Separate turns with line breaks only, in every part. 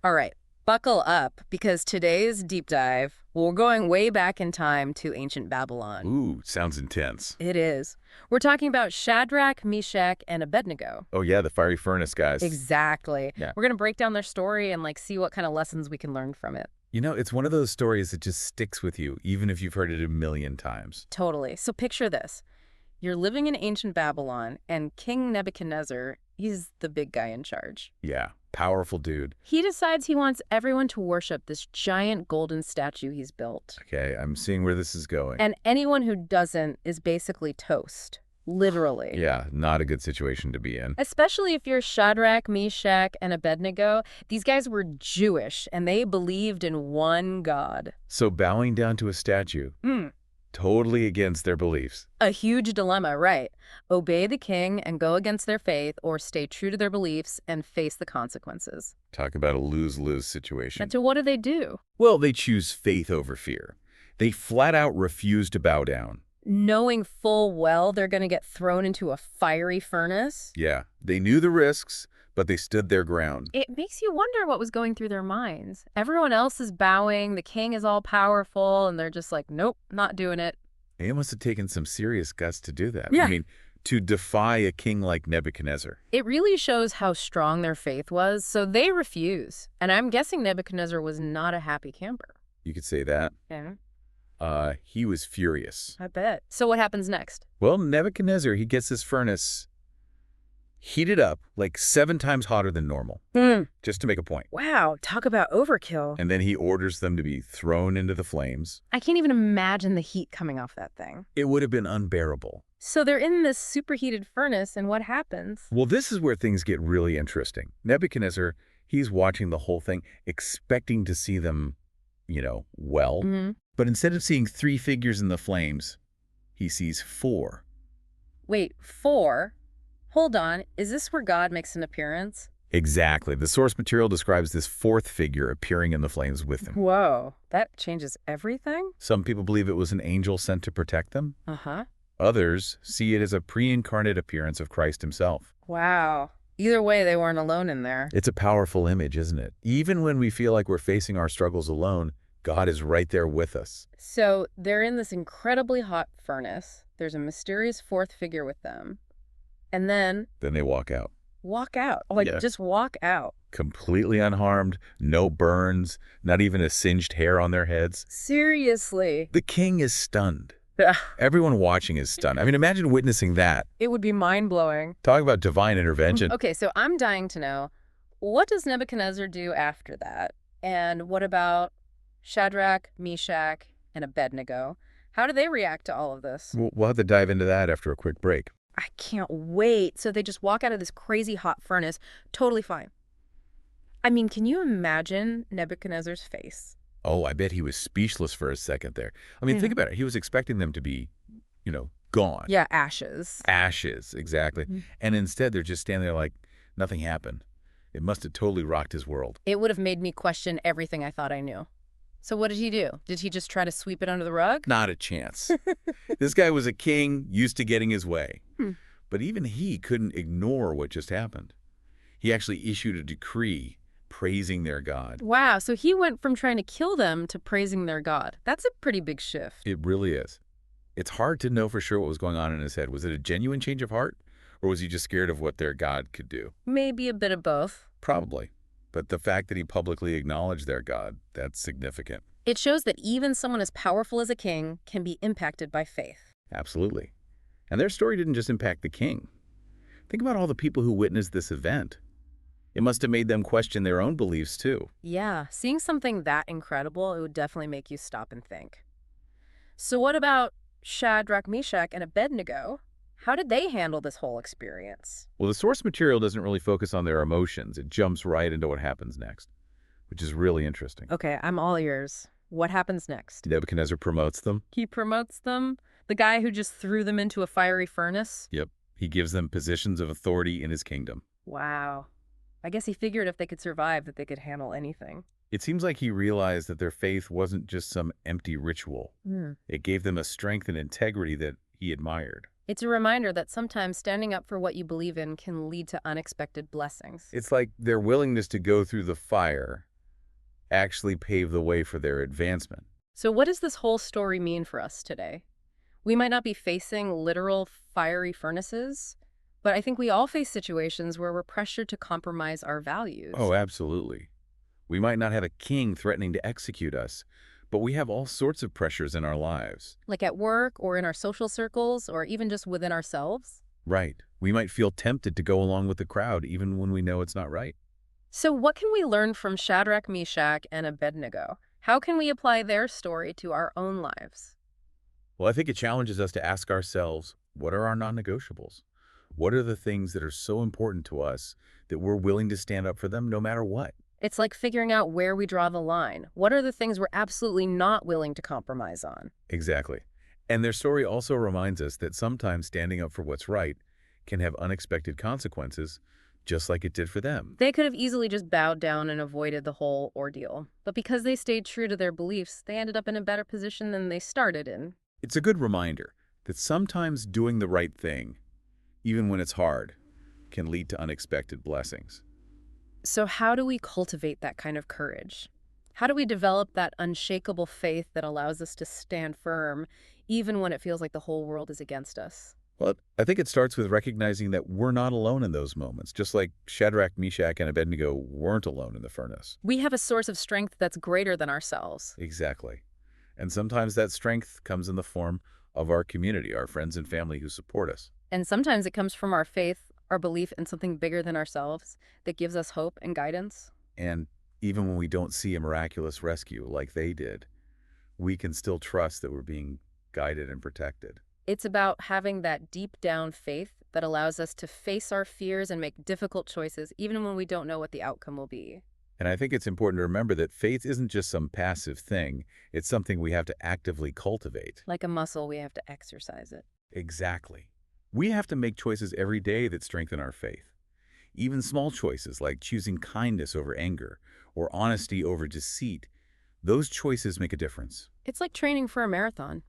All right, buckle up because today's deep dive, we're going way back in time to ancient Babylon.
Ooh, sounds intense.
It is. We're talking about Shadrach, Meshach, and Abednego.
Oh yeah, the fiery furnace guys.
Exactly.
Yeah.
We're going to break down their story and see what kind of lessons we can learn from it.
You know, it's one of those stories that just sticks with you, even if you've heard it a million times.
Totally. So picture this. You're living in ancient Babylon, and King Nebuchadnezzar, he's the big guy in charge.
Yeah, powerful dude.
He decides he wants everyone to worship this giant golden statue he's built.
Okay, I'm seeing where this is going.
And anyone who doesn't is basically toast. Literally.
Yeah, not a good situation to be in.
Especially if you're Shadrach, Meshach, and Abednego. These guys were Jewish, and they believed in one God.
So bowing down to a statue, totally against their beliefs.
A huge dilemma, right? Obey the king and go against their faith, or stay true to their beliefs and face the consequences.
Talk about a lose-lose situation.
And so what do?
Well, they choose faith over fear. They flat out refuse to bow down.
Knowing full well they're going to get thrown into a fiery furnace?
Yeah, they knew the risks, but they stood their ground.
It makes you wonder what was going through their minds. Everyone else is bowing, the king is all powerful, and they're just like, nope, not doing it.
It must have taken some serious guts to do that.
Yeah.
I mean, to defy a king like Nebuchadnezzar.
It really shows how strong their faith was, so they refuse. And I'm guessing Nebuchadnezzar was not a happy camper.
You could say that.
Yeah,
He was furious.
I bet. So what happens next?
Well, Nebuchadnezzar, he gets his furnace heated up like 7 times hotter than normal, just to make a point.
Wow, talk about overkill.
And then he orders them to be thrown into the flames.
I can't even imagine the heat coming off that thing.
It would have been unbearable.
So they're in this superheated furnace, and what happens?
Well, this is where things get really interesting. Nebuchadnezzar, he's watching the whole thing, expecting to see them, well. But instead of seeing 3 figures in the flames, he sees 4.
Wait, 4? Hold on, is this where God makes an appearance?
Exactly. The source material describes this 4th figure appearing in the flames with him.
Whoa, that changes everything?
Some people believe it was an angel sent to protect them.
Uh-huh.
Others see it as a pre-incarnate appearance of Christ himself.
Wow. Either way, they weren't alone in there.
It's a powerful image, isn't it? Even when we feel like we're facing our struggles alone, God is right there with us.
So they're in this incredibly hot furnace. There's a mysterious 4th figure with them. And then
they walk out.
Walk out. Just walk out.
Completely unharmed, no burns, not even a singed hair on their heads.
Seriously.
The king is stunned. Everyone watching is stunned. I mean, imagine witnessing that.
It would be mind-blowing.
Talk about divine intervention.
Okay, so I'm dying to know, what does Nebuchadnezzar do after that? And what about Shadrach, Meshach, and Abednego? How do they react to all of this?
We'll have to dive into that after a quick break.
I can't wait. So they just walk out of this crazy hot furnace, totally fine. I mean, can you imagine Nebuchadnezzar's face?
Oh, I bet he was speechless for a second there. I mean, think about it. He was expecting them to be, gone.
Yeah, ashes.
Ashes, exactly. And instead, they're just standing there like nothing happened. It must have totally rocked his world.
It would have made me question everything I thought I knew. So what did he do? Did he just try to sweep it under the rug?
Not a chance. This guy was a king used to getting his way. But even he couldn't ignore what just happened. He actually issued a decree praising their God.
Wow, so he went from trying to kill them to praising their God. That's a pretty big shift.
It really is. It's hard to know for sure what was going on in his head. Was it a genuine change of heart? Or was he just scared of what their God could do?
Maybe a bit of both.
Probably. But the fact that he publicly acknowledged their God, that's significant.
It shows that even someone as powerful as a king can be impacted by faith.
Absolutely. And their story didn't just impact the king. Think about all the people who witnessed this event. It must have made them question their own beliefs, too.
Yeah, seeing something that incredible, it would definitely make you stop and think. So what about Shadrach, Meshach, and Abednego? How did they handle this whole experience?
Well, the source material doesn't really focus on their emotions. It jumps right into what happens next, which is really interesting.
Okay, I'm all ears. What happens next?
Nebuchadnezzar promotes them.
He promotes them? The guy who just threw them into a fiery furnace?
Yep. He gives them positions of authority in his kingdom.
Wow. I guess he figured if they could survive that they could handle anything.
It seems like he realized that their faith wasn't just some empty ritual. It gave them a strength and integrity that he admired.
It's a reminder that sometimes standing up for what you believe in can lead to unexpected blessings.
It's like their willingness to go through the fire actually paved the way for their advancement.
So what does this whole story mean for us today? We might not be facing literal fiery furnaces, but I think we all face situations where we're pressured to compromise our
Oh,
values.
absolutely. We might not have a king threatening to execute us, but we have all sorts of pressures in our lives.
Like at work or in our social circles or even just within ourselves.
Right. We might feel tempted to go along with the crowd even when we know it's not right.
So what can we learn from Shadrach, Meshach, and Abednego? How can we apply their story to our own lives?
Well, I think it challenges us to ask ourselves, what are our non-negotiables? What are the things that are so important to us that we're willing to stand up for them no matter what?
It's like figuring out where we draw the line. What are the things we're absolutely not willing to compromise on?
Exactly. And their story also reminds us that sometimes standing up for what's right can have unexpected consequences, just like it did for them.
They could have easily just bowed down and avoided the whole ordeal. But because they stayed true to their beliefs, they ended up in a better position than they started in.
It's a good reminder that sometimes doing the right thing, even when it's hard, can lead to unexpected blessings.
So how do we cultivate that kind of courage? How do we develop that unshakable faith that allows us to stand firm, even when it feels like the whole world is against us?
Well, I think it starts with recognizing that we're not alone in those moments, just like Shadrach, Meshach, and Abednego weren't alone in the furnace.
We have a source of strength that's greater than ourselves.
Exactly. And sometimes that strength comes in the form of our community, our friends and family who support us.
And sometimes it comes from our faith, our belief in something bigger than ourselves that gives us hope and guidance.
And even when we don't see a miraculous rescue like they did, we can still trust that we're being guided and protected.
It's about having that deep down faith that allows us to face our fears and make difficult choices, even when we don't know what the outcome will be.
And I think it's important to remember that faith isn't just some passive thing. It's something we have to actively cultivate.
Like a muscle, we have to exercise it.
Exactly. We have to make choices every day that strengthen our faith. Even small choices like choosing kindness over anger or honesty over deceit, those choices make a difference.
It's like training for a marathon.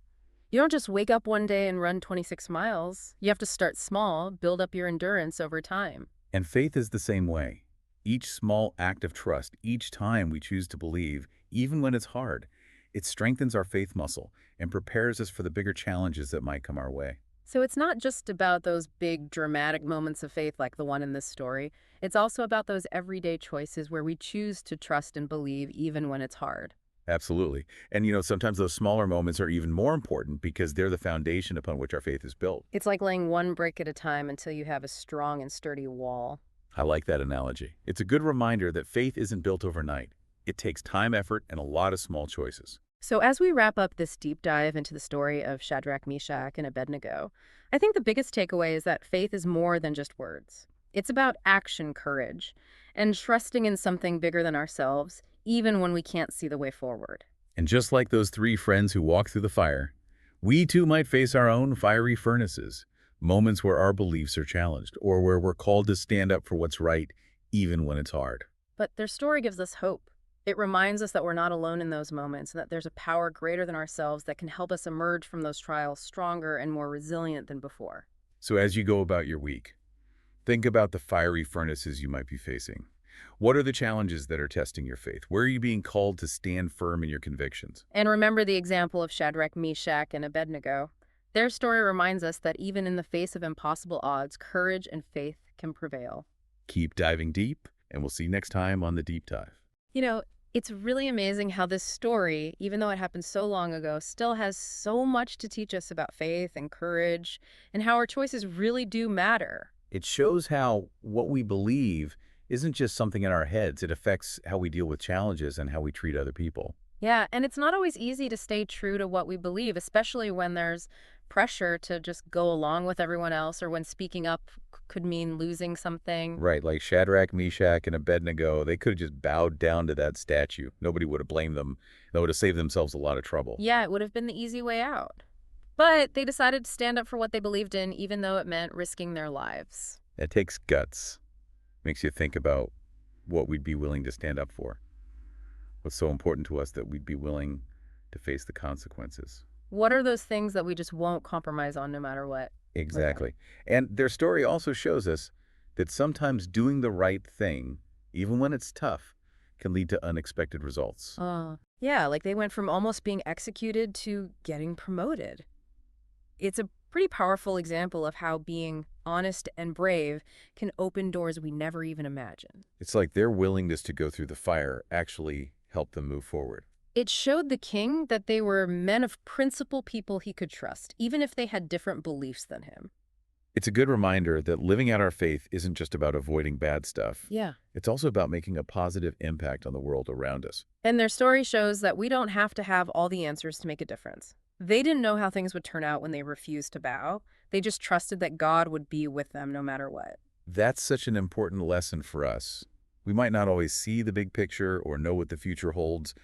You don't just wake up one day and run 26 miles. You have to start small, build up your endurance over time.
And faith is the same way. Each small act of trust, each time we choose to believe, even when it's hard, it strengthens our faith muscle and prepares us for the bigger challenges that might come our way.
So it's not just about those big, dramatic moments of faith like the one in this story. It's also about those everyday choices where we choose to trust and believe even when it's hard.
Absolutely. And sometimes those smaller moments are even more important because they're the foundation upon which our faith is built.
It's like laying one brick at a time until you have a strong and sturdy wall.
I like that analogy. It's a good reminder that faith isn't built overnight. It takes time, effort, and a lot of small choices.
So as we wrap up this deep dive into the story of Shadrach, Meshach, and Abednego, I think the biggest takeaway is that faith is more than just words. It's about action, courage, and trusting in something bigger than ourselves, even when we can't see the way forward.
And just like those three friends who walked through the fire, we too might face our own fiery furnaces, moments where our beliefs are challenged or where we're called to stand up for what's right, even when it's hard.
But their story gives us hope. It reminds us that we're not alone in those moments and that there's a power greater than ourselves that can help us emerge from those trials stronger and more resilient than before.
So as you go about your week, think about the fiery furnaces you might be facing. What are the challenges that are testing your faith? Where are you being called to stand firm in your convictions?
And remember the example of Shadrach, Meshach, and Abednego. Their story reminds us that even in the face of impossible odds, courage and faith can prevail.
Keep diving deep, and we'll see you next time on The Deep Dive.
It's really amazing how this story, even though it happened so long ago, still has so much to teach us about faith and courage and how our choices really do matter.
It shows how what we believe isn't just something in our heads. It affects how we deal with challenges and how we treat other people.
Yeah, and it's not always easy to stay true to what we believe, especially when there's pressure to just go along with everyone else or when speaking up could mean losing something.
Right, like Shadrach, Meshach, and Abednego, they could have just bowed down to that statue. Nobody would have blamed them. They would have saved themselves a lot of trouble.
Yeah, it would have been the easy way out. But they decided to stand up for what they believed in, even though it meant risking their lives.
It takes guts. Makes you think about what we'd be willing to stand up for. What's so important to us that we'd be willing to face the consequences.
What are those things that we just won't compromise on no matter what?
Exactly. And their story also shows us that sometimes doing the right thing, even when it's tough, can lead to unexpected results.
Yeah, like they went from almost being executed to getting promoted. It's a pretty powerful example of how being honest and brave can open doors we never even imagined.
It's like their willingness to go through the fire actually helped them move forward.
It showed the king that they were men of principle, people he could trust, even if they had different beliefs than him.
It's a good reminder that living out our faith isn't just about avoiding bad stuff.
Yeah.
It's also about making a positive impact on the world around us.
And their story shows that we don't have to have all the answers to make a difference. They didn't know how things would turn out when they refused to bow. They just trusted that God would be with them no matter what.
That's such an important lesson for us. We might not always see the big picture or know what the future holds,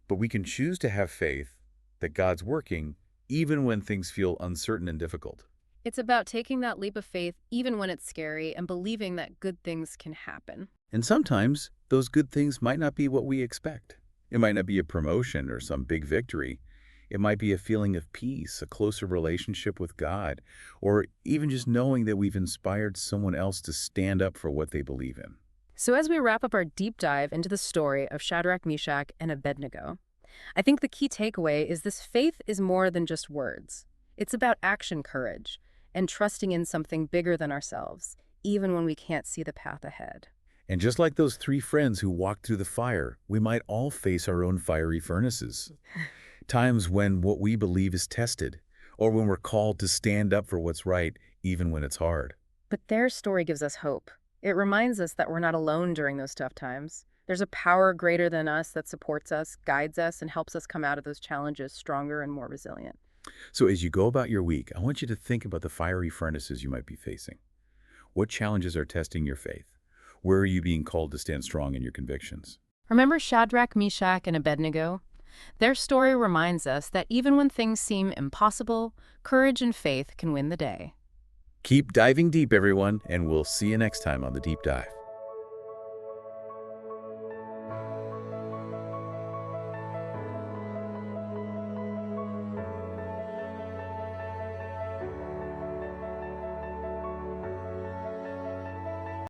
but we can choose to have faith that God's working even when things feel uncertain and difficult.
It's about taking that leap of faith even when it's scary and believing that good things can happen.
And sometimes those good things might not be what we expect. It might not be a promotion or some big victory. It might be a feeling of peace, a closer relationship with God, or even just knowing that we've inspired someone else to stand up for what they believe in.
So as we wrap up our deep dive into the story of Shadrach, Meshach, and Abednego, I think the key takeaway is this: faith is more than just words. It's about action, courage, and trusting in something bigger than ourselves, even when we can't see the path ahead.
And just like those three friends who walked through the fire, we might all face our own fiery furnaces. Times when what we believe is tested, or when we're called to stand up for what's right, even when it's hard.
But their story gives us hope. It reminds us that we're not alone during those tough times. There's a power greater than us that supports us, guides us, and helps us come out of those challenges stronger and more resilient.
So as you go about your week, I want you to think about the fiery furnaces you might be facing. What challenges are testing your faith? Where are you being called to stand strong in your convictions?
Remember Shadrach, Meshach, and Abednego? Their story reminds us that even when things seem impossible, courage and faith can win the day.
Keep diving deep, everyone, and we'll see you next time on The Deep Dive.